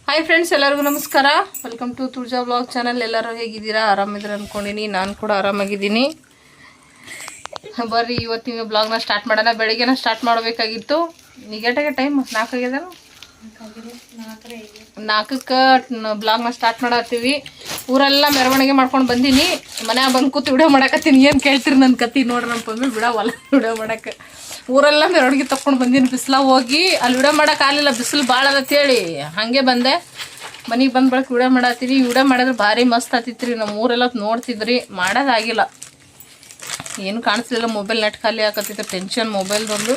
Hi friends, ಎಲ್ಲರಿಗೂ ನಮಸ್ಕಾರ. Welcome to Tulaja blog channel. ಎಲ್ಲರೂ ಹೇಗಿದ್ದೀರಾ? ಆರಾಮಿದ್ರೆ ಅಂದ್ಕೊಂಡಿನಿ. ನಾನು ಕೂಡ ಆರಾಮಾಗಿದ್ದೀನಿ. ಬರ್ರಿ ಇವತ್ತಿನ ಬ್ಲಾಗ್ನ ಸ್ಟಾರ್ಟ್ ಮಾಡೋಣ. ಬೆಳಿಗ್ಗೆನ ಸ್ಟಾರ್ಟ್ ಮಾಡಬೇಕಾಗಿತ್ತು. ನಿಗಟಾಗೆ ಟೈಮ್ 4 ಆಗ್ಯದ. 4ಕ್ಕೆ ಬ್ಲಾಗ್ನ ಸ್ಟಾರ್ಟ್ ಮಾಡತ್ತೀವಿ. ಊರೆಲ್ಲ ಮೆರವಣಿಗೆ ಮಾಡ್ಕೊಂಡು ಬಂದೀನಿ. ಮನ್ಯಾಗ ಬಂದು ಕೂತು ವಿಡಿಯೋ ಮಾಡಕತ್ತೀನಿ. ಏನು ಕೇಳ್ತೀರಿ ನನ್ನ ಕತಿ ನೋಡ್ರಿ. ನಮ್ಮ ಪಮ್ಮಿ ಬಿಡವಲ್ಲ ವಿಡಿಯೋ ಮಾಡಕ್ಕೆ. ಊರೆಲ್ಲ ಮೆರವಣಿಗೆ ತಕ್ಕೊಂಡು ಬಂದೀನಿ. ಬಿಸಿಲ ಹೋಗಿ ಅಲ್ಲಿ ವಿಡಿಯೋ ಮಾಡೋಕೆ ಆಗಲಿಲ್ಲ, ಬಿಸಿಲು ಭಾಳ ಅದತ್ತೇಳಿ ಹಾಗೆ ಬಂದೆ. ಮನೆಗೆ ಬಂದು ಬಳಕೆ ವಿಡಿಯೋ ಮಾಡತ್ತೀನಿ. ವಿಡಿಯೋ ಮಾಡಿದ್ರೆ ಭಾರಿ ಮಸ್ತ್ ಆತಿತ್ರಿ. ನಮ್ಮ ಊರೆಲ್ಲ ನೋಡ್ತಿದ್ರಿ. ಮಾಡೋದಾಗಿಲ್ಲ, ಏನು ಕಾಣಿಸ್ಲಿಲ್ಲ. ಮೊಬೈಲ್ ನೆಟ್ ಖಾಲಿ ಹಾಕತ್ತಿತ್ತು. ಟೆನ್ಷನ್ ಮೊಬೈಲ್ದೊಂದು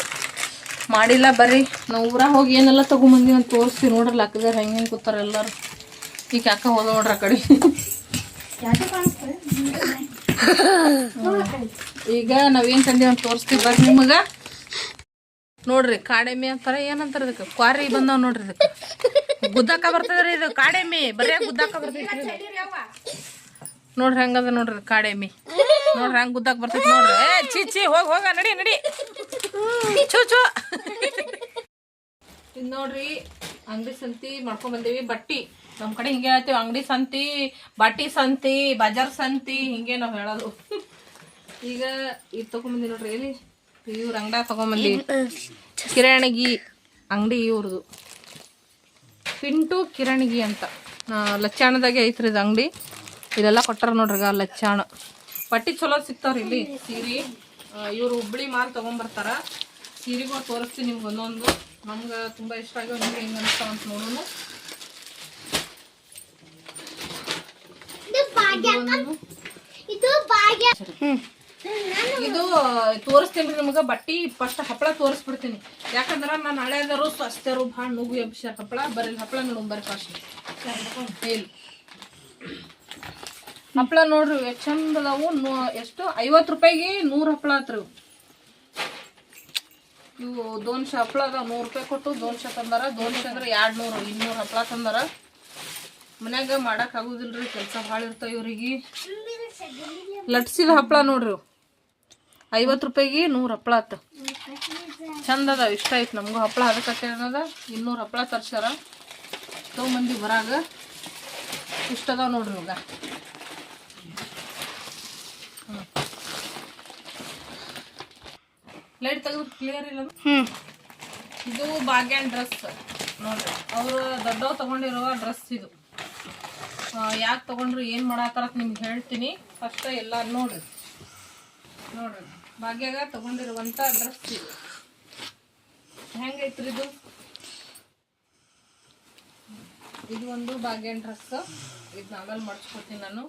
ಮಾಡಿಲ್ಲ. ಬರ್ರಿ ನಾವು ಊರಾಗ ಹೋಗಿ ಏನೆಲ್ಲ ತೊಗೊಂಬಂದಿ ಅಂತ ತೋರಿಸ್ತೀವಿ. ನೋಡ್ರಲ್ಲ ಅಕ್ಕದಾರ ಹೆಂಗೆ ಕೂತಾರ ಎಲ್ಲರೂ. ಈಗ ಯಾಕೆ ಹೋದ ನೋಡ್ರಿ ಆ ಕಡೆ. ಈಗ ನಾವೇನು ತಂದೀವಿ ಅಂತ ತೋರಿಸ್ತೀವಿ ಬರ್ರಿ ನಿಮಗೆ. ನೋಡ್ರಿ ಕಾಡೆಮ್ಮೆ ಅಂತಾರೆ, ಏನಂತಾರೆ ಇದಕ್ಕೆ? ಕ್ವಾರಿ ಬಂದಾವ ನೋಡ್ರಿ. ಇದಕ್ಕೆ ಗುದ್ದಕ್ಕ ಬರ್ತದ್ರಿ. ಇದು ಕಾಡೆಮ್ಮೆ ಬರೀ ಗುದ್ದಕ್ಕ ಬರ್ತೈತ್ರಿ. ನೋಡ್ರಿ ಹೆಂಗದ ನೋಡ್ರಿ ಕಾಡೆಮ್ಮಿ. ನೋಡ್ರಿ ಹೆಂಗೆ ಗುದ್ದಕ್ಕೆ ಬರ್ತೈತಿ ನೋಡ್ರಿ. ಚೀ ಹೋಗ ನಡಿ ಚೂ ಇದು ನೋಡ್ರಿ ಅಂಗಡಿ ಸಂತಿ ಮಾಡ್ಕೊಂಡ್ ಬಂದೇವಿ. ಬಟ್ಟಿ ನಮ್ಮ ಕಡೆ ಹಿಂಗೆ ಹೇಳ್ತೀವಿ, ಅಂಗಡಿ ಸಂತಿ, ಬಟ್ಟಿ ಸಂತಿ, ಬಜಾರ್ ಸಂತಿ ಹಿಂಗೆ ನಾವು ಹೇಳೋದು. ಈಗ ಇದು ತಗೊಂಬಂದಿ ನೋಡ್ರಿ. ಎಲ್ಲಿ ಇವ್ರ ಅಂಗಡ ತಗೊಂಬಂದಿ. ಕಿರಾಣಿಗಿ ಅಂಗಡಿ ಇವ್ರದು, ಪಿಂಟು ಕಿರಾಣಿಗಿ ಅಂತ. ಲಚ್ಚಾಣದಾಗೆ ಐತ್ರಿ ಇದು ಅಂಗಡಿ. ಇಲ್ಲೆಲ್ಲ ಕೊಟ್ಟಾರ ನೋಡ್ರಿ. ಲಚ್ಚಾಣ ಬಟ್ಟಿ ಚಲೋ ಸಿಗ್ತಾವ್ರಿ ಇಲ್ಲಿ. ಸೀರೆ ಇವ್ರು ಹುಬ್ಳಿ ಮಾಲ್ ತಗೊಂಬರ್ತಾರ. ಸೀರೆಗಳು ತೋರಿಸ್ತೀನಿ ನಿಮ್ಗೆ ಒಂದೊಂದು. ನಮ್ಗೆ ತುಂಬ ಇಷ್ಟ ಆಗ್ಯಾವ. ನಿಮ್ಗೆ ಹೆಂಗೆ ಅನಿಸ್ತಾವ ಅಂತ ನೋಡೋಣ. ಇದು ತೋರಿಸ್ತೀನಿ ರೀ ನಿಮ್ಗೆ. ಬಟ್ಟಿ ಫಸ್ಟ್ ಹಪ್ಪಳ ತೋರಿಸ್ಬಿಡ್ತೀನಿ. ಯಾಕಂದ್ರೆ ನಾನು ಹಳೆಯದರು ಸ್ವಸ್ಥರು ಭಾಳ ನುಗ್ಗು ಎಬ್ಸ್ಯಾರ ಹಪ್ಪಳ. ಬರೀ ಹಪ್ಪಳ ನೋಡು ಬರ್ರಿ ಫಸ್ಟ್. ಹೇಳಿ ಹಪ್ಪಳ ನೋಡ್ರಿ ಎಷ್ಟು ಚಂದ ಅದಾವು. ಎಷ್ಟು 50 ರೂಪಾಯಿಗೆ 100 ಹಪ್ಪಳ ಆತ್ರಿ. ಇವು ದೋನ್ಶೆ ಹಪ್ಪಳ ಅದಾವ. 100 ರೂಪಾಯಿ ಕೊಟ್ಟು ದೋನ್ಶೆ ತಂದಾರ. ದೋನ್ಶೆ ಅಂದ್ರೆ 200 200 ಹಪ್ಪಳ ತಂದಾರ. ಮನ್ಯಾಗ ಮಾಡಕ್ ಆಗುದಿಲ್ರಿ, ಕೆಲಸ ಭಾಳ ಇರ್ತಾವ ಇವ್ರಿಗೆ. ಲಟ್ಸಿದ ಹಪ್ಪಳ ನೋಡ್ರಿ, 50 ರೂಪಾಯಿಗೆ 100 ಹಪ್ಪಳ ಆತ. ಚಂದ ಅದಾವ. ಇಷ್ಟ ಐತಿ ನಮಗೂ ಹಪ್ಪಳ. ಅದಕ್ಕೆ ಏನದ 200 ಹಪ್ಪಳ ತರ್ಸ್ಯಾರ. ತೊಗೊಂಬಂದಿ ಬರಾಗ. ಇಷ್ಟ ಅದಾವ ನೋಡ್ರಿ ಇವಾಗ. ಲೈಟ್ ತೆಗೆದು ಕ್ಲಿಯರ್ ಇಲ್ಲ. ಇದು ಭಾಗ್ಯನ್ ಡ್ರೆಸ್ ನೋಡ್ರಿ. ಅವರು ದೊಡ್ಡವ್ ತಗೊಂಡಿರೋ ಡ್ರೆಸ್ ಇದು. ಯಾಕೆ ತಗೊಂಡ್ರು ಏನು ಮಾಡತ್ತಾರ ನಿಮ್ಗೆ ಹೇಳ್ತೀನಿ. ಫಸ್ಟ್ ಎಲ್ಲ ನೋಡ್ರಿ. ಭಾಗ್ಯಾಗ ತಗೊಂಡಿರುವಂಥ ಡ್ರೆಸ್ ಇದು. ಹೆಂಗೈತ್ರಿ ಇದು? ಇದು ಒಂದು ಭಾಗ್ಯನ್ ಡ್ರೆಸ್. ಇದನ್ನ ಆಮೇಲೆ ಮಾಡಿಸ್ಕೊಡ್ತೀನಿ ನಾನು.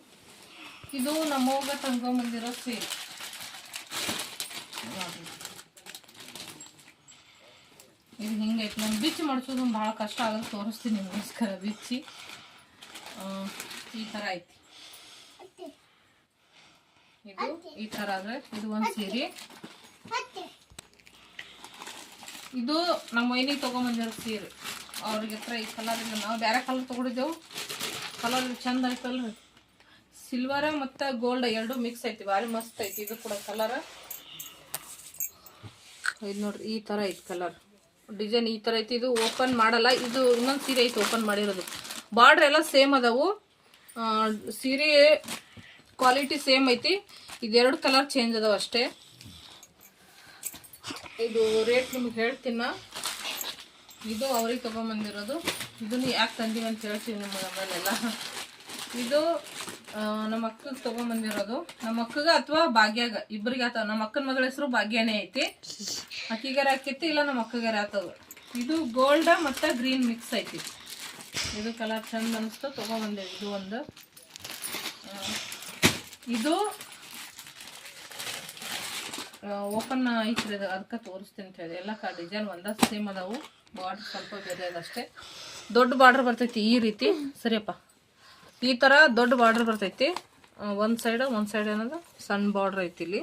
ಇದು ನಮ್ಮವ್ಗ ತಂಗೊಂಬಂದಿರೋ ಸೀರೆ ನೋಡ್ರಿ. ಇದು ಹಿಂಗೈತಿ. ನಾನು ಬಿಚ್ಚಿ ಮಾಡಿಸೋದು ಭಾಳ ಕಷ್ಟ ಆಗೋದು. ತೋರಿಸ್ತೀನಿ ನಿಮಗೋಸ್ಕರ ಬಿಚ್ಚಿ. ಈ ಥರ ಐತಿ. ಇದು ಈ ಥರ ಆದರೆ ಇದು ಒಂದು ಸೀರೆ. ಇದು ನಮ್ಮ ವೈನಿಗೆ ತೊಗೊಂಬಂದಿರೋ ಸೀರೆ. ಅವ್ರಿಗೆ ಹತ್ರ ಈ ಕಲರ್ ಇಲ್ಲ. ನಾವು ಬೇರೆ ಕಲರ್ ತೊಗೊಂಡಿದ್ದೆವು. ಕಲರ್ ಚಂದ ಐತಲ್ರಿ. ಸಿಲ್ವರ್ ಮತ್ತು ಗೋಲ್ಡ್ ಎರಡು ಮಿಕ್ಸ್ ಐತಿ. ಭಾರಿ ಮಸ್ತ್ ಐತಿ. ಇದು ಕೂಡ ಕಲರ್ ಇದು ನೋಡ್ರಿ. ಈ ಥರ ಐತಿ ಕಲರ್. ಡಿಸೈನ್ ಈ ಥರ ಐತಿ. ಇದು ಓಪನ್ ಮಾಡಲ್ಲ. ಇದು ಇನ್ನೊಂದು ಸೀರೆ ಐತಿ ಓಪನ್ ಮಾಡಿರೋದು. ಬಾರ್ಡ್ರ್ ಎಲ್ಲ ಸೇಮ್ ಅದಾವು. ಸೀರೆ ಕ್ವಾಲಿಟಿ ಸೇಮ್ ಐತಿ. ಇದೆರಡು ಕಲರ್ ಚೇಂಜ್ ಅದಾವ ಅಷ್ಟೇ. ಇದು ರೇಟ್ ನಿಮ್ಗೆ ಹೇಳ್ತೀನ. ಇದು ಅವ್ರಿಗೆ ತೊಗೊಂಬಂದಿರೋದು. ಇದನ್ನು ಯಾಕೆ ತಂದೀವಿ ಅಂತ ಹೇಳ್ತೀವಿ ನಿಮಗೆ ಆಮೇಲೆಲ್ಲ. ಇದು ನಮ್ಮ ಅಕ್ಕಗೆ ತೊಗೊಂಬಂದಿರೋದು. ನಮ್ಮ ಅಕ್ಕಗ ಅಥವಾ ಭಾಗ್ಯಾಗ ಇಬ್ಬರಿಗೆ ಆತವ. ನಮ್ಮ ಅಕ್ಕನ ಮಗಳ ಹೆಸರು ಭಾಗ್ಯನೇ ಐತಿ. ಅಕ್ಕಿಗಾರ ಹಾಕೈತಿ, ಇಲ್ಲ ನಮ್ಮ ಅಕ್ಕಗಾರ ಆತವ. ಇದು ಗೋಲ್ಡ್ ಮತ್ತು ಗ್ರೀನ್ ಮಿಕ್ಸ್ ಐತಿ. ಇದು ಕಲರ್ ಚಂದ ಅನಿಸ್ತು, ತೊಗೊಂಬಂದೇವಿ. ಇದು ಒಂದು. ಇದು ಓಪನ್ ಐತ್ರಿ. ಅದು ಅದಕ್ಕೆ ತೋರಿಸ್ತೀನಿ ಅಂತ ಹೇಳಿ. ಎಲ್ಲ ಡಿಸೈನ್ ಒಂದ ಸೇಮ್ ಅದಾವು. ಬಾರ್ಡ್ರ್ ಸ್ವಲ್ಪ ಬೇರೆ ಅದಷ್ಟೇ. ದೊಡ್ಡ ಬಾರ್ಡ್ರ್ ಬರ್ತೈತಿ ಈ ರೀತಿ. ಸರಿಯಪ್ಪ, ಈ ಥರ ದೊಡ್ಡ ಬಾರ್ಡ್ರ್ ಬರ್ತೈತಿ. ಒಂದು ಸೈಡ್ ಏನದ ಸಣ್ಣ ಬಾರ್ಡ್ರ್ ಐತಿ ಇಲ್ಲಿ.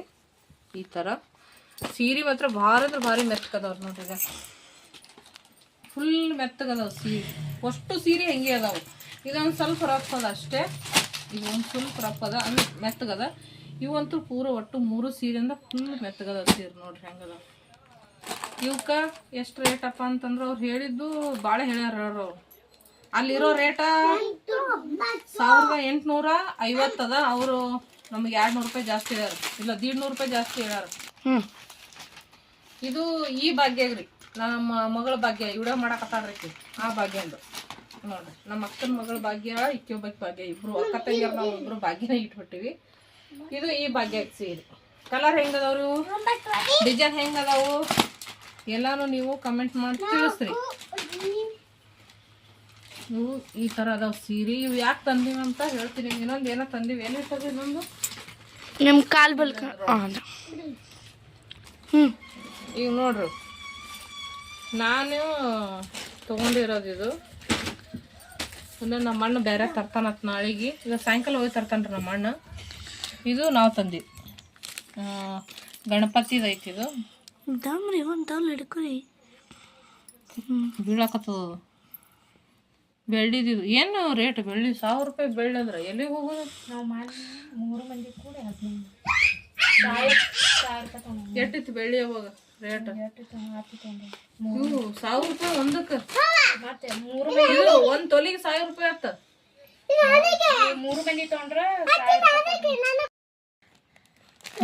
ಈ ಥರ ಸೀರೆ ಮಾತ್ರ ಭಾಳ ಅಂದ್ರೆ ಭಾರಿ ಮೆತ್ತಗದವ್ರು ನೋಡ್ರಿ. ಈಗ ಫುಲ್ ಮೆತ್ತಗದವು ಸೀರೆ. ಅಷ್ಟು ಸೀರೆ ಹೆಂಗೆ ಅದಾವು. ಇದೊಂದು ಸ್ವಲ್ಪ ರಫ್ ಅದ ಅಷ್ಟೇ. ಇದು ಒಂದು ಸ್ವಲ್ಪ ರಫ್ ಅದ ಅಂದ್ರೆ ಮೆತ್ತಗದ. ಇವಂತೂ ಪೂರ ಒಟ್ಟು 3 ಸೀರೆಯಿಂದ ಫುಲ್ ಮೆತ್ತಗದ ಸೀರೆ ನೋಡ್ರಿ ಹೆಂಗದ. ಇವಕ್ಕ ಎಷ್ಟು ರೇಟಪ್ಪ ಅಂತಂದ್ರೆ ಅವ್ರು ಹೇಳಿದ್ದು ಭಾಳ ಹೇಳ್ಯಾರ ಅವ್ರು. ಅಲ್ಲಿರೋ ರೇಟ 1850 ಅದ. ಅವರು ನಮಗೆ 200 ರೂಪಾಯಿ ಜಾಸ್ತಿ ಹೇಳ್ಯಾರ, ಇಲ್ಲ 150 ರೂಪಾಯಿ ಜಾಸ್ತಿ ಹೇಳ್ಯಾರ. ಇದು ಈ ಭಾಗ್ಯಾಗ್ರಿ, ನಮ್ಮ ಮಗಳ ಭಾಗ್ಯ ವಿಡಿಯೋ ಮಾಡಕತ್ತಾಳ್ರಿ ಆ ಭಾಗ್ಯ ಅಂದು ನೋಡ್ರಿ. ನಮ್ಮ ಅಕ್ಕನ ಮಗಳ ಭಾಗ್ಯ, ಇಕ್ಕೊಬ್ಬಕ್ಕೆ ಭಾಗ್ಯ, ಇಬ್ರು ಅಕ್ಕ ತಂಗಿಯರ ನಾವು ಇಬ್ರು ಭಾಗ್ಯನ ಇಟ್ಬಿಟ್ಟಿವಿ. ಇದು ಈ ಭಾಗ್ಯ ಸೀರೆ. ಕಲರ್ ಹೆಂಗದವ್ರು, ಡಿಸೈನ್ ಹೆಂಗದಾವು ಎಲ್ಲಾನು ನೀವು ಕಮೆಂಟ್ ಮಾಡಿ ತಿಳಿಸ್ರಿ. ಇವು ಈ ಥರ ಅದಾವ ಸೀರೆ. ಇವು ಯಾಕೆ ತಂದೀವಿ ಅಂತ ಹೇಳ್ತೀನಿ. ಇನ್ನೊಂದು ಏನೋ ತಂದೀವಿ, ಏನು ಇರ್ತದೆ ಇನ್ನೊಂದು ನಿಮ್ಮ ಕಾಲು ಬಲ್ಕ. ಈಗ ನೋಡ್ರಿ, ನಾನು ತೊಗೊಂಡಿರೋದು ಇದು. ಇನ್ನು ನಮ್ಮ ಅಣ್ಣ ಬೇರೆ ತರ್ತಾನತ್ ನಾಳೆಗೆ. ಈಗ ಸಾಯಂಕಾಲ ಹೋಗಿ ತರ್ತಾನ್ರಿ ನಮ್ಮ ಅಣ್ಣ. ಇದು ನಾವು ತಂದಿದ್ದು ಗಣಪತಿದು ಐತಿ. ಇದು ಬೀಳಕತ್ತದ ಬೆಳ್ಳಿದು. ಏನು ರೇಟ್ ಬೆಳ್ಳಿ? 1000 ರೂಪಾಯಿ ಬೆಳ್ಳಿ ಅಂದ್ರೆ ಎಲ್ಲಿಗೆ ಹೋಗೋದು ನಾವು? 3 ಮಂದಿ ಕೂಡ 15 ಎಷ್ಟಿತ್ತು ಬೆಳ್ಳಿ ಅವಾಗ ರೇಟ್? 1000 ರೂಪಾಯಿ ಒಂದಕ್ಕೆ. ಒಂದು ತೊಲಿಗೆ 1000 ರೂಪಾಯಿ ಆತ. 3 ಮಂದಿ ತೊಗೊಂಡ್ರೆ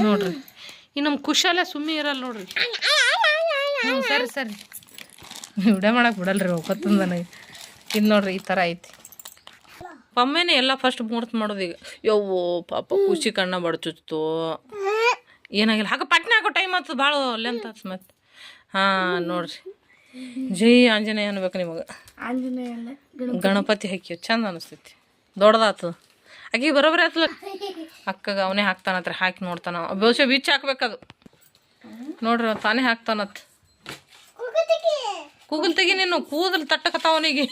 ನೋಡ್ರಿ. ಈ ನಮ್ಮ ಕುಶಾಲ ಸುಮ್ಮನೆ ಇರಲ್ಲ ನೋಡ್ರಿ. ಸರಿ ಸರಿ ವಿಡಿಯೋ ಮಾಡಕ್ಕೆ ಬಿಡಲ್ರಿ, ಹೋಗತ್ತಂದ ನನಗೆ. ಇದು ನೋಡ್ರಿ ಈ ಥರ ಐತಿ. ಒಮ್ಮೆನೆ ಎಲ್ಲ ಫಸ್ಟ್ ಮುಹೂರ್ತ ಮಾಡೋದು. ಈಗ ಯವ್ವೋ ಪಾಪ ಖುಷಿ ಕಣ್ಣ ಬಡ್ಚುತ್ತು. ಏನಾಗಿಲ್ಲ, ಹಾಗೆ ಪಟ್ನೆ ಹಾಕೋ ಟೈಮ್ ಆಗ್ತದೆ ಭಾಳ ಲೆಂತ್ ಆಯ್ತು ಮತ್ತೆ. ಹಾಂ ನೋಡ್ರಿ, ಜೈ ಆಂಜನೇಯ ಅನ್ಬೇಕು ನಿಮಗೆ. ಗಣಪತಿ ಹಾಕಿ ಚಂದ ಅನಿಸ್ತೈತಿ, ದೊಡ್ಡದಾಗ್ತದ. ಆಕೆ ಬರೋಬ್ಬರಿ ಆಯ್ತದ. ಅಕ್ಕಗೆ ಅವನೇ ಹಾಕ್ತಾನತ್ರ, ಹಾಕಿ ನೋಡ್ತಾನ. ಬಹುಶಃ ಬಿಚ್ಚ ಹಾಕ್ಬೇಕದು ನೋಡ್ರಿ, ತಾನೇ ಹಾಕ್ತಾನತ್. ಕೂಗಲ್ ತೆಗಿ ನೀನು, ಕೂದಲು ತಟ್ಟಕತ್ತಾವನಿಗೆ.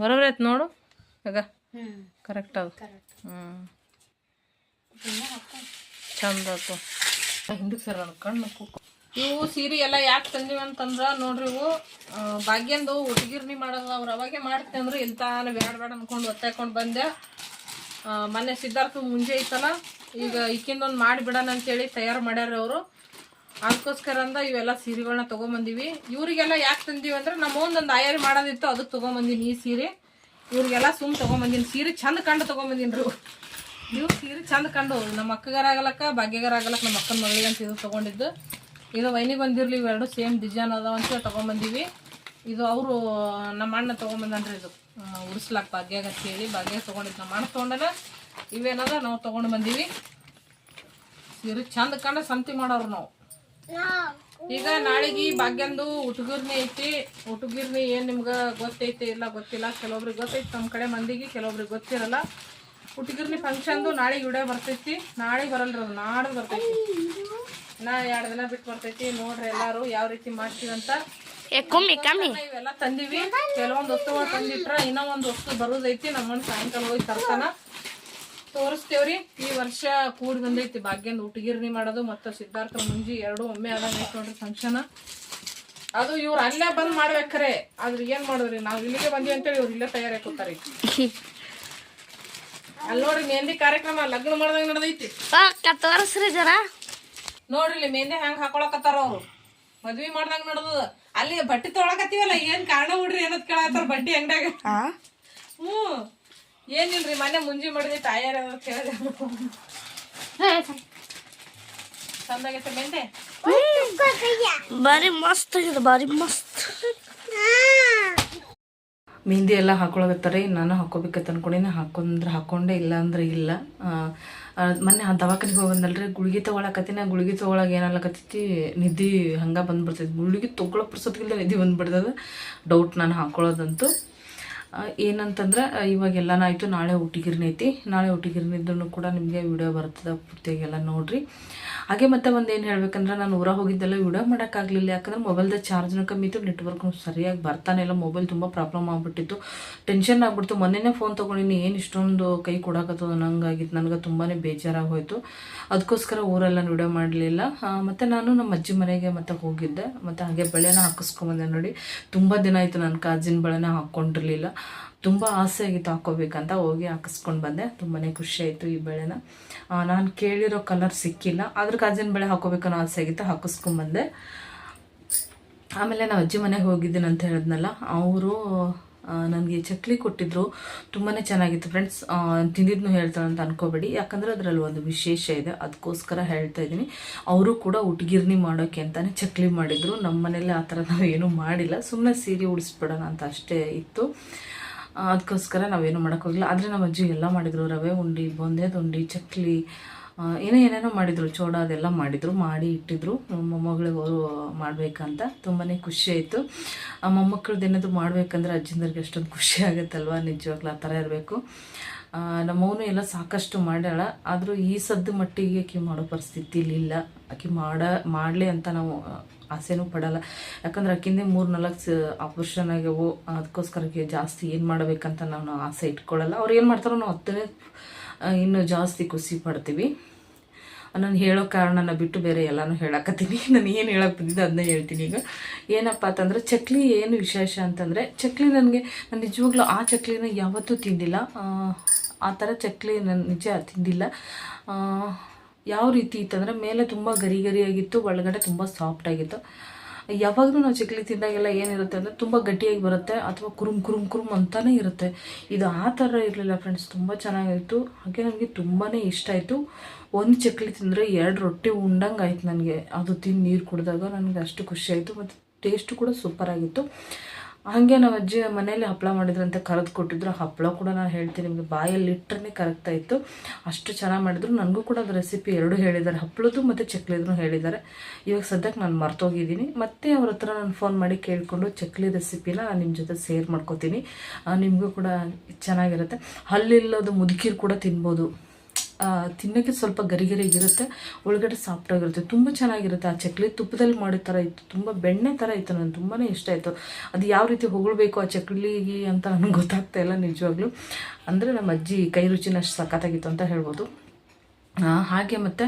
ಬರೋಬ್ಬರಿ ಆಯ್ತು ನೋಡು ಈಗ, ಕರೆಕ್ಟ್ ಅದು. ಚಂದ ಆಯ್ತು. ಹಿಂದಕ್ಕೆ ಸರ್ ನನ್ನ ಕಣ್ಣು ಕೂಕು. ಇವು ಸೀರೆ ಎಲ್ಲ ಯಾಕೆ ತಂದಿವಿ ಅಂತಂದ್ರೆ ನೋಡ್ರಿ, ಇವು ಭಾಗ್ಯಂದು ಒಟ್ಟಿಗಿರ್ನಿ ಮಾಡೋದು. ಅವ್ರು ಅವಾಗೆ ಮಾಡ್ತೀನಿ ಅಂದ್ರೆ ಇಲ್ಲಿ ತಾನೇ ಬೇಡ ಅನ್ಕೊಂಡು ಒತ್ತಾಯ್ಕೊಂಡು ಬಂದೆ. ಮೊನ್ನೆ ಸಿದ್ಧಾರ್ಥ ಮುಂಜೆ ಐತಲ್ಲ, ಈಗ ಈಕಿಂದೊಂದು ಮಾಡಿಬಿಡೋಣ ಅಂತೇಳಿ ತಯಾರು ಮಾಡ್ಯಾರ ಅವರು. ಅದಕ್ಕೋಸ್ಕರ ಅಂದ ಇವೆಲ್ಲ ಸೀರೆಗಳನ್ನ ತೊಗೊಂಬಂದಿವಿ. ಇವರಿಗೆಲ್ಲ ಯಾಕೆ ತಂದೀವಿ ಅಂದ್ರೆ ನಮ್ಮ ಒಂದೊಂದು ಆಯಾರಿ ಮಾಡೋದಿತ್ತು, ಅದಕ್ಕೆ ತೊಗೊಂಬಂದಿನಿ ಈ ಸೀರೆ. ಇವ್ರಿಗೆಲ್ಲ ಸುಮ್ಮ ತೊಗೊಂಬಂದಿನಿ. ಸೀರೆ ಚಂದ ಕಂಡು ತೊಗೊಂಬಂದಿನಿ ರೀ. ಇವು ಸೀರೆ ಚಂದ ಕಂಡು ನಮ್ಮ ಅಕ್ಕಗಾರ ಆಗಲಕ್ಕ ಭಾಗ್ಯಗಾರ ಆಗಲಕ್ಕ ನಮ್ಮ ಅಕ್ಕನ ಮಗಳಿಗೆ ಅಂತ ಇದು ತೊಗೊಂಡಿದ್ದು. ಇದು ವೈನಿಗೆ ಬಂದಿರಲಿ, ಇವೆರಡು ಸೇಮ್ ಡಿಸೈನ್ ಅದಾವ ಅಂತ ತೊಗೊಂಬಂದಿವಿ. ಇದು ಅವರು ನಮ್ಮ ಅಣ್ಣ ತೊಗೊಂಬಂದನ್ರಿ. ಇದು ಉರ್ಸ್ಲಾಕ ಭಾಗ್ಯಾಗ ಅಂತ ಹೇಳಿ ಭಾಗ್ಯಾಗ ತೊಗೊಂಡಿದ್ದು ನಮ್ಮ ಅಣ್ಣ ತೊಗೊಂಡನ. ಇವೇನದ ನಾವು ತೊಗೊಂಡು ಬಂದೀವಿ. ಸೀರೆ ಚಂದ ಕಂಡು ಸಂತಿ ಮಾಡೋರು ನಾವು. ಈಗ ನಾಳೆಗೆ ಭಾಗ್ಯಂದು ಉಟುಗಿರ್ನಿ ಐತಿ. ಉಟುಗಿರ್ನಿ ಏನು ನಿಮ್ಗೆ ಗೊತ್ತೈತಿ ಇಲ್ಲ ಗೊತ್ತಿಲ್ಲ, ಕೆಲವೊಬ್ರಿಗೆ ಗೊತ್ತೈತಿ ನಮ್ಮ ಕಡೆ ಮಂದಿಗೆ, ಕೆಲವೊಬ್ರಿಗೆ ಗೊತ್ತಿರಲ್ಲ. ಉಟುಗಿರ್ನಿ ಫಂಕ್ಷನ್ದು ನಾಳೆಗೆ ವಿಡಿಯೋ ಬರ್ತೈತಿ. ನಾಳೆಗೆ ಬರಲ್ರಿ, ಅದು ನಾಡ್ದು ಬರ್ತೈತಿ. ನಾ 2 ದಿನ ಬಿಟ್ಟು ಬರ್ತೈತಿ. ನೋಡ್ರಿ ಎಲ್ಲಾರು ಯಾವ ರೀತಿ ಮಾಡ್ತೀವಿ ಅಂತ. ಇವೆಲ್ಲ ತಂದಿವಿ. ಕೆಲವೊಂದು ವಸ್ತುಗಳು ತಂದಿಟ್ರ ಇನ್ನೂ ಒಂದು ವಸ್ತು ಬರೋದೈತಿ. ನಮ್ಮನ್ನ ಸಾಯಂಕಾಲ ಹೋಗಿ ತರ್ತಾನ, ತೋರಿಸ್ತೇವ್ರಿ. ಈ ವರ್ಷ ಕೂಡಿ ಬಂದೈತಿ ಭಾಗ್ಯಂದು ಉಟುಗಿರ್ನಿ ಮಾಡೋದು ಮತ್ತು ಸಿದ್ಧಾರ್ಥ ಮುಂಜಿ 2 ಒಮ್ಮೆ ಆದಂಗೆ ಐತಿ ನೋಡ್ರಿ ಫಂಕ್ಷನ್. ಅದು ಇವ್ರು ಅಲ್ಲೇ ಬಂದು ಮಾಡ್ಬೇಕ್ರೆ, ಆದ್ರೆ ಏನ್ ಮಾಡಿದ್ರಿ, ನಾವು ಇಲ್ಲಿಗೆ ಬಂದ್ವಿ ಅಂತೇಳಿ ಇವ್ರು ಇಲ್ಲೇ ತಯಾರಿ ಹಾಕೋತಾರಿ. ಅಲ್ಲಿ ನೋಡ್ರಿ ಮೆಹಂದಿ ಕಾರ್ಯಕ್ರಮ ಲಗ್ನ ಮಾಡ್ದಂಗ ನಡೆದೈತಿ. ತೋರಿಸ್ರಿ ಜರ ನೋಡ್ರಿ ಇಲ್ಲಿ ಮೆಹಂದಿ ಹ್ಯಾಂಗ ಹಾಕೊಳಕತ್ತಾರ ಅವ್ರು. ಮದ್ವಿ ಮಾಡ್ದಂಗ ನಡೆದ. ಅಲ್ಲಿ ಬಟ್ಟೆ ತೊಳಕತ್ತೀವಲ್ಲ, ಏನ್ ಕಾರಣ ಬಿಡ್ರಿ ಏನದ್ ಕೇಳತ್ತಾರ ಬಟ್ಟೆ ಅಂಗಡ್ಯಾಗ. ಏನಿಲ್ರಿ, ಮೊನ್ನೆ ಮುಂಜಿ ಮಾಡಿದೈತಿ ತಾಯಾರ ಕೇಳಿದೆ. ಚಂದಾಗೈತೆ ಮೆಹಂದಿ, ಬಾರಿ ಮಸ್ತ್ ಆಗಿದೆ, ಬಾರಿ ಮಸ್ತ್. ಮೆಹಂದಿ ಎಲ್ಲ ಹಾಕೊಳಕತ್ತಾರೆ. ನಾನು ಹಾಕೋಬೇಕಂತ ಅನ್ಕೊಂಡಿನಿ. ಹಾಕೊಂಡೆ, ಇಲ್ಲ ಅಂದ್ರೆ ಇಲ್ಲ. ಮೊನ್ನೆ ದವಾಖಾನಿಗೆ ಹೋಗಿ ಬಂದಲ್ರಿ, ಗುಳಿಗೆ ತೊಗೊಳಕತ್ತೀನಿ. ಆ ಗುಳಿಗೆ ತೊಗೊಳಗೆ ಏನಾಗಕತ್ತೈತಿ, ನಿದ್ದೆ ಹಂಗೆ ಬಂದ್ಬಿಡ್ತೈತಿ. ಗುಳಿಗೆ ತೊಗೊಳೋ ಪುರ್ಸೊತ್ತಿಗಿಲ್ಲ ನಿದ್ದೆ ಬಂದ್ಬಿಡ್ತದ. ಡೌಟ್ ನಾನು ಹಾಕೊಳ್ಳೋದಂತೂ. ಏನಂತಂದ್ರೆ ಇವಾಗೆಲ್ಲನೂ ಆಯಿತು. ನಾಳೆ ಉಟುಗಿರ್ನಿ ಐತಿ. ನಾಳೆ ಉಟುಗಿರ್ನಿದ್ದೂ ಕೂಡ ನಿಮಗೆ ವಿಡಿಯೋ ಬರ್ತದೆ, ಪೂರ್ತಿಯಾಗೆಲ್ಲ ನೋಡಿರಿ. ಹಾಗೆ ಮತ್ತೆ ಒಂದು ಏನು ಹೇಳ್ಬೇಕಂದ್ರೆ, ನಾನು ಊರಾಗ ಹೋಗಿದ್ದೆಲ್ಲ ವಿಡಿಯೋ ಮಾಡೋಕ್ಕಾಗಲಿಲ್ಲ. ಯಾಕಂದ್ರೆ ಮೊಬೈಲ್ದ ಚಾರ್ಜ್ನೂ ಕಮ್ಮಿ ಇತ್ತು, ನೆಟ್ವರ್ಕ್ನು ಸರಿಯಾಗಿ ಬರ್ತಾನೆ ಇಲ್ಲ. ಮೊಬೈಲ್ ತುಂಬ ಪ್ರಾಬ್ಲಮ್ ಆಗಿಬಿಟ್ಟಿತ್ತು, ಟೆನ್ಷನ್ ಆಗಿಬಿಡ್ತು. ಮೊನ್ನೆನೇ ಫೋನ್ ತೊಗೊಂಡಿನಿ, ಏನು ಇಷ್ಟೊಂದು ಕೈ ಕೊಡಾಕತ್ತದ ನಂಗಾಗಿತ್ತು. ನನಗೆ ತುಂಬಾ ಬೇಜಾರಾಗಿ ಹೋಯಿತು. ಅದಕ್ಕೋಸ್ಕರ ಊರೆಲ್ಲ ವಿಡಿಯೋ ಮಾಡಲಿಲ್ಲ. ಮತ್ತು ನಾನು ನಮ್ಮ ಅಜ್ಜಿ ಮನೆಗೆ ಮತ್ತೆ ಹೋಗಿದ್ದೆ. ಮತ್ತು ಹಾಗೆ ಬಳೆನ ಹಾಕಿಸ್ಕೊಂಬಂದೆ ನೋಡಿ. ತುಂಬ ದಿನ ಆಯಿತು ನಾನು ಕಾಜಿನ ಬಳೆನ ಹಾಕ್ಕೊಂಡಿರಲಿಲ್ಲ. ತುಂಬ ಆಸೆ ಆಗಿತ್ತು ಹಾಕೋಬೇಕಂತ ಹೋಗಿ ಹಾಕಿಸ್ಕೊಂಡು ಬಂದೆ. ತುಂಬಾ ಖುಷಿ ಆಯಿತು ಈ ಬೆಳೆನ. ನಾನು ಕೇಳಿರೋ ಕಲರ್ ಸಿಕ್ಕಿಲ್ಲ, ಆದ್ರೆ ಗಾಜಿನ ಬೆಳೆ ಹಾಕೋಬೇಕನ್ನೋ ಆಸೆ ಆಗಿತ್ತು, ಹಾಕಿಸ್ಕೊಂಡ್ಬಂದೆ. ಆಮೇಲೆ ನಾವು ಅಜ್ಜಿ ಮನೆಗೆ ಹೋಗಿದ್ದೀನಿ ಅಂತ ಹೇಳಿದ್ನಲ್ಲ, ಅವರು ನನಗೆ ಚಕ್ಲಿ ಕೊಟ್ಟಿದ್ರು. ತುಂಬಾ ಚೆನ್ನಾಗಿತ್ತು ಫ್ರೆಂಡ್ಸ್. ತಿಂದಿದ್ನು ಹೇಳ್ತಾಳೆ ಅಂತ ಅನ್ಕೋಬೇಡಿ, ಯಾಕಂದರೆ ಅದರಲ್ಲಿ ಒಂದು ವಿಶೇಷ ಇದೆ, ಅದಕ್ಕೋಸ್ಕರ ಹೇಳ್ತಾ ಇದ್ದೀನಿ. ಅವರು ಕೂಡ ಉಟ್ಗಿರ್ನಿ ಮಾಡೋಕ್ಕೆ ಅಂತಲೇ ಚಕ್ಲಿ ಮಾಡಿದರು. ನಮ್ಮ ಮನೇಲಿ ಆ ಥರ ನಾವು ಏನೂ ಮಾಡಿಲ್ಲ, ಸುಮ್ಮನೆ ಸೀರೆ ಉಡಿಸ್ಬಿಡೋಣ ಅಂತ ಅಷ್ಟೇ ಇತ್ತು. ಅದಕ್ಕೋಸ್ಕರ ನಾವೇನು ಮಾಡೋಕ್ಕೋಗಿಲ್ಲ. ಆದರೆ ನಮ್ಮ ಅಜ್ಜಿ ಎಲ್ಲ ಮಾಡಿದರು, ರವೆ ಉಂಡೆ, ಬೊಂದೆದ ಉಂಡೆ, ಚಕ್ಲಿ, ಏನೇನೋ ಮಾಡಿದರು, ಚೋಡ ಅದೆಲ್ಲ ಮಾಡಿದರು, ಮಾಡಿ ಇಟ್ಟಿದ್ರು ಮೊಮ್ಮಗಳಿಗೆ ಅವರು ಮಾಡಬೇಕಂತ. ತುಂಬಾ ಖುಷಿ ಆಯಿತು. ಮೊಮ್ಮಕ್ಕಳದ್ದು ಏನಾದರೂ ಮಾಡಬೇಕಂದ್ರೆ ಅಜ್ಜಿಂದರಿಗೆ ಅಷ್ಟೊಂದು ಖುಷಿ ಆಗುತ್ತಲ್ವ, ನಿಜವಾಗ್ಲೂ ಆ ಥರ ಇರಬೇಕು. ನಮ್ಮವನು ಎಲ್ಲ ಸಾಕಷ್ಟು ಮಾಡ್ಯಾಳ, ಆದರೂ ಈ ಸದ್ದು ಮಟ್ಟಿಗೆ ಆಕೆ ಮಾಡೋ ಪರಿಸ್ಥಿತಿಲಿ ಇಲ್ಲ. ಆಕೆ ಮಾಡಲಿ ಅಂತ ನಾವು ಆಸೆನೂ ಪಡಲ್ಲ, ಯಾಕಂದ್ರೆ ಆಕಿಂದೇ 3-4 ಆಪ್ರೇಷನ್ ಆಗ್ಯಾವು. ಅದಕ್ಕೋಸ್ಕರಕ್ಕೆ ಜಾಸ್ತಿ ಏನು ಮಾಡಬೇಕಂತ ನಾವು ಆಸೆ ಇಟ್ಕೊಳ್ಳಲ್ಲ. ಅವ್ರು ಏನು ಮಾಡ್ತಾರೋ ನಾವು ಹತ್ತನೇ ಇನ್ನೂ ಜಾಸ್ತಿ ಖುಷಿ ಪಡ್ತೀವಿ. ನಾನು ಹೇಳೋ ಕಾರಣನ ಬಿಟ್ಟು ಬೇರೆ ಎಲ್ಲನೂ ಹೇಳಕತ್ತೀನಿ. ನಾನು ಏನು ಹೇಳಕ್ಕೆ ಬಂದಿದ್ದೆ ಅದನ್ನೇ ಹೇಳ್ತೀನಿ ಈಗ. ಏನಪ್ಪ ಅಂತಂದರೆ ಚಕ್ಲಿ ಏನು ವಿಶೇಷ ಅಂತಂದರೆ, ಚಕ್ಲಿ ನಾನು ನಿಜವಾಗ್ಲೂ ಆ ಚಕ್ಲಿನ ಯಾವತ್ತೂ ತಿಂದಿಲ್ಲ. ಆ ಥರ ಚಕ್ಲಿ ನಾನು ನಿಜ ತಿಂದಿಲ್ಲ. ಯಾವ ರೀತಿ ಇತ್ತಂದರೆ ಮೇಲೆ ತುಂಬ ಗರಿಯಾಗಿತ್ತು, ಒಳಗಡೆ ತುಂಬ ಸಾಫ್ಟಾಗಿತ್ತು. ಯಾವಾಗಲೂ ನಾವು ಚಕ್ಲಿ ತಿಂದಾಗೆಲ್ಲ ಏನಿರುತ್ತೆ ಅಂದರೆ ತುಂಬ ಗಟ್ಟಿಯಾಗಿ ಬರುತ್ತೆ, ಅಥವಾ ಕುರುಮ್ ಅಂತಲೇ ಇರುತ್ತೆ. ಇದು ಆ ಥರ ಇರಲಿಲ್ಲ ಫ್ರೆಂಡ್ಸ್, ತುಂಬ ಚೆನ್ನಾಗಿತ್ತು. ಹಾಗೆ ನನಗೆ ತುಂಬಾ ಇಷ್ಟ ಆಯಿತು. ಒಂದು ಚಕ್ಲಿ ತಿಂದರೆ 2 ರೊಟ್ಟಿ ಉಂಡಂಗೆ ಆಯ್ತು ನನಗೆ. ಅದು ತಿಂದು ನೀರು ಕುಡಿದಾಗ ನನಗೆ ಅಷ್ಟು ಖುಷಿ ಆಯಿತು, ಮತ್ತು ಟೇಸ್ಟು ಕೂಡ ಸೂಪರಾಗಿತ್ತು. ಹಾಗೆ ನಮ್ಮ ಅಜ್ಜಿ ಮನೇಲಿ ಹಪ್ಪಳ ಮಾಡಿದ್ರಂತೆ, ಕರೆದು ಕೊಟ್ಟಿದ್ರು. ಹಪ್ಪಳ ಕೂಡ ನಾನು ಹೇಳ್ತೀನಿ ನಿಮಗೆ, ಬಾಯಲ್ಲಿ ಇಟ್ಟರೆ ಕರಗ್ತಾ ಇತ್ತು, ಅಷ್ಟು ಚೆನ್ನಾಗಿ ಮಾಡಿದ್ರು. ನನಗೂ ಕೂಡ ಅದು ರೆಸಿಪಿ 2 ಹೇಳಿದ್ದಾರೆ, ಹಪ್ಪಳದ್ದು ಮತ್ತು ಚಕ್ಲಿದೂ ಹೇಳಿದ್ದಾರೆ. ಇವಾಗ ಸದ್ಯಕ್ಕೆ ನಾನು ಮರ್ತೋಗಿದ್ದೀನಿ. ಮತ್ತೆ ಅವ್ರ ಹತ್ರ ನಾನು ಫೋನ್ ಮಾಡಿ ಕೇಳಿಕೊಂಡು ಚಕ್ಲಿ ರೆಸಿಪಿನ ನಾನು ನಿಮ್ಮ ಜೊತೆ ಶೇರ್ ಮಾಡ್ಕೋತೀನಿ. ನಿಮಗೂ ಕೂಡ ಚೆನ್ನಾಗಿರುತ್ತೆ. ಹಲ್ಲಿಲ್ಲದು ಮುದುಕಿರು ಕೂಡ ತಿನ್ಬೋದು. ತಿನ್ನೋಕ್ಕೆ ಸ್ವಲ್ಪ ಗರಿಗಿರುತ್ತೆ, ಒಳಗಡೆ ಸಾಫ್ಟಾಗಿರುತ್ತೆ, ತುಂಬ ಚೆನ್ನಾಗಿರುತ್ತೆ. ಆ ಚಕ್ಲಿ ತುಪ್ಪದಲ್ಲಿ ಮಾಡೋ ಥರ ಇತ್ತು, ತುಂಬ ಬೆಣ್ಣೆ ಥರ ಇತ್ತು. ನನಗೆ ತುಂಬಾ ಇಷ್ಟ ಆಯಿತು. ಅದು ಯಾವ ರೀತಿ ಹೊಗಳ್ಬೇಕು ಆ ಚಕ್ಲಿಗೆ ಅಂತ ನನಗೆ ಗೊತ್ತಾಗ್ತಾ ಇಲ್ಲ ನಿಜವಾಗ್ಲೂ. ಅಂದರೆ ನಮ್ಮ ಅಜ್ಜಿ ಕೈ ರುಚಿನ ಅಷ್ಟು ಸಖತ್ತಾಗಿತ್ತು ಅಂತ ಹೇಳ್ಬೋದು. ಹಾಗೆ ಮತ್ತು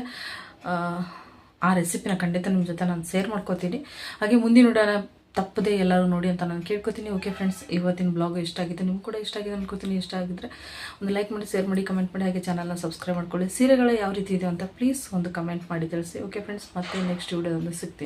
ಆ ರೆಸಿಪಿನ ಖಂಡಿತ ನಿಮ್ಮ ಜೊತೆ ನಾನು ಶೇರ್ ಮಾಡ್ಕೋತೀನಿ. ಹಾಗೆ ಮುಂದಿನ ವಿಡಿಯೋನ ತಪ್ಪದೆ ಎಲ್ಲರೂ ನೋಡಿ ಅಂತ ನಾನು ಕೇಳ್ಕೊತೀನಿ. ಓಕೆ ಫ್ರೆಂಡ್ಸ್, ಇವತ್ತಿನ ಬ್ಲಾಗ್ ಇಷ್ಟ ಆಗಿದೆ, ನಿಮ್ಗೆ ಕೂಡ ಇಷ್ಟ ಆಗಿದೆ ಅನ್ಕೋತೀನಿ. ಇಷ್ಟ ಆಗಿದ್ರೆ ಒಂದು ಲೈಕ್ ಮಾಡಿ, ಶೇರ್ ಮಾಡಿ, ಕಮೆಂಟ್ ಮಾಡಿ, ಹಾಗೆ ಚಾನಲ್ನ ಸಬ್ಸ್ಕ್ರೈಬ್ ಮಾಡ್ಕೊಳ್ಳಿ. ಸೀರೆಗಳು ಯಾವ ರೀತಿ ಇದೆ ಅಂತ ಪ್ಲೀಸ್ ಒಂದು ಕಮೆಂಟ್ ಮಾಡಿ ತಿಳಿಸಿ. ಓಕೆ ಫ್ರೆಂಡ್ಸ್, ಮತ್ತೆ ನೆಕ್ಸ್ಟ್ ವಿಡಿಯೋದೊಂದು ಸಿಗ್ತೀನಿ.